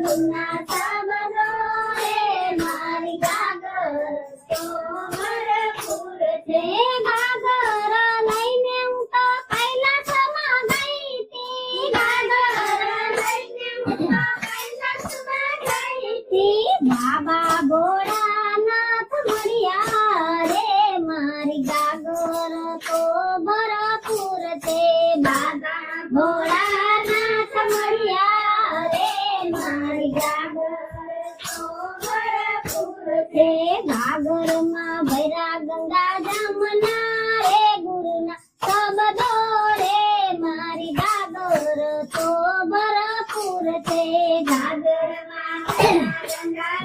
ગુરુના શબ્દો રે મારી ગાગર તો ભરપૂર છે ગાગર લઈને હું તો કૈલાસમાં ગઈ હતી ગાગર લઈને હું તો કૈલાસમાં ગઈ હતી બાબા ભોળાનાથ મળ્યા રે મારી ગાગર તો ભરપૂર છે બાબા ભોળાનાથ મળ્યા રે મારી ગાગર તો ભરપૂર છે ગાગરમાં ભૈરા ગંગા જમના રે ગુરુના શબ્દો રે મારી ગાગર તો ભરપૂર છે ગાગરમાં ભૈરા ગંગા